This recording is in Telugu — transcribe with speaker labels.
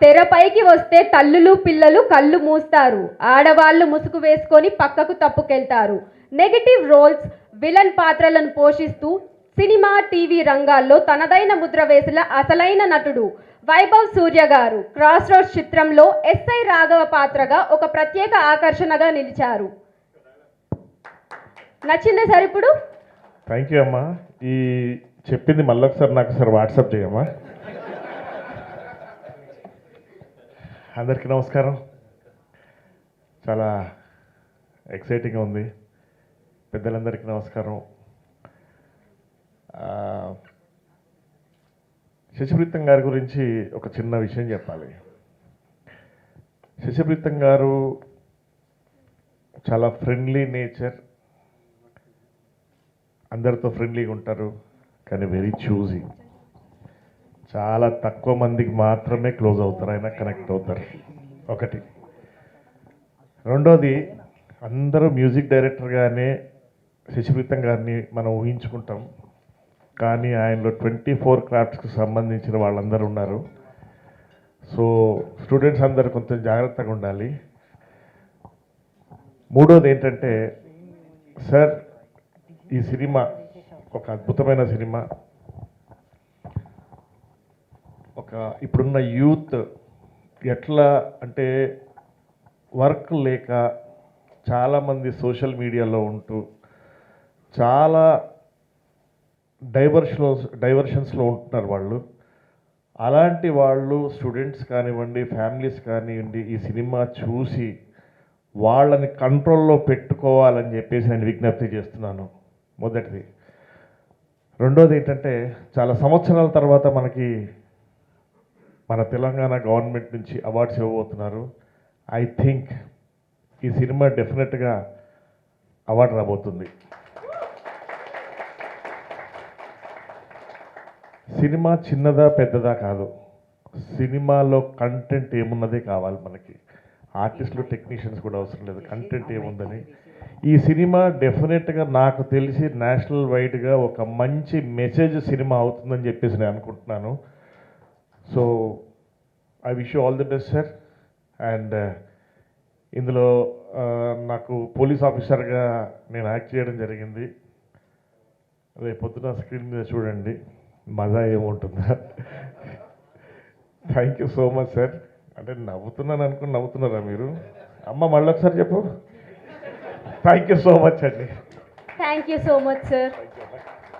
Speaker 1: తెరపైకి వస్తే తల్లులు పిల్లలు కళ్ళు మూస్తారు, ఆడవాళ్ళు ముసుగు వేసుకొని పక్కకు తప్పుకెళ్తారు. నెగటివ్ రోల్స్, విలన్ పాత్రలను పోషిస్తూ సినిమా, టీవీ రంగాల్లో తనదైన ముద్ర వేసిన అసలైన నటుడు వైభవ్ సూర్య గారు క్రాస్ రోడ్స్ చిత్రంలో ఎస్ఐ రాఘవ పాత్రగా ఒక ప్రత్యేక ఆకర్షణగా నిలిచారు. నచ్చిందా సార్? ఇప్పుడు
Speaker 2: థ్యాంక్ యూ అమ్మా. ఈ చెప్పింది మళ్ళొకసారి నాకు సార్ వాట్సాప్ చేయమ్మా. అందరికీ నమస్కారం. చాలా ఎక్సైటింగ్గా ఉంది. పెద్దలందరికీ నమస్కారం. శశిప్రీతం గారి గురించి ఒక చిన్న విషయం చెప్పాలి. శశిప్రీతం గారు చాలా ఫ్రెండ్లీ నేచర్, అందరితో ఫ్రెండ్లీగా ఉంటారు, కానీ వెరీ చూజీ. చాలా తక్కువ మందికి మాత్రమే క్లోజ్ అవుతారు, అయినా కనెక్ట్ అవుతారు. ఒకటి. రెండోది, అందరూ మ్యూజిక్ డైరెక్టర్గానే శశిప్రీతం గారిని మనం ఊహించుకుంటాం, కానీ ఆయనలో 24 క్రాఫ్ట్స్కి సంబంధించిన వాళ్ళందరూ ఉన్నారు. సో స్టూడెంట్స్ అందరూ కొంచెం జాగ్రత్తగా ఉండాలి. మూడోది ఏంటంటే, సార్ ఈ సినిమా ఒక అద్భుతమైన సినిమా. ఒక ఇప్పుడున్న యూత్ ఎట్లా అంటే వర్క్ లేక చాలామంది సోషల్ మీడియాలో ఉంటూ చాలా డైవర్షన్స్లో ఉంటున్నారు వాళ్ళు. అలాంటి వాళ్ళు స్టూడెంట్స్ కానివ్వండి, ఫ్యామిలీస్ కానివ్వండి, ఈ సినిమా చూసి వాళ్ళని కంట్రోల్లో పెట్టుకోవాలని చెప్పేసి నేను విజ్ఞప్తి చేస్తున్నాను. మొదటిది. రెండోది ఏంటంటే, చాలా సంవత్సరాల తర్వాత మనకి మన తెలంగాణ గవర్నమెంట్ నుంచి అవార్డ్స్ ఇవ్వబోతున్నారు. ఐ థింక్ ఈ సినిమా డెఫినెట్గా అవార్డు రాబోతుంది. సినిమా చిన్నదా పెద్దదా కాదు, సినిమాలో కంటెంట్ ఏమున్నదే కావాలి మనకి. ఆర్టిస్టులు, టెక్నీషియన్స్ కూడా అవసరం లేదు, కంటెంట్ ఏముందని. ఈ సినిమా డెఫినెట్గా నాకు తెలిసి నేషనల్ వైడ్గా ఒక మంచి మెసేజ్ సినిమా అవుతుందని చెప్పేసి నేను అనుకుంటున్నాను. So I wish you all the best sir. And ఇందులో నాకు పోలీస్ ఆఫీసర్గా నేను యాక్ట్ చేయడం జరిగింది. రేపు పొద్దున స్క్రీన్ మీద చూడండి, మజా ఏముంటుందా. Thank you so much sir. అంటే నవ్వుతున్నాను అనుకుని నవ్వుతున్నారా మీరు? అమ్మ మళ్ళీ ఒకసారి చెప్పు. థ్యాంక్ యూ సో మచ్ అండి.
Speaker 1: Thank you so much sir.
Speaker 2: Thank you.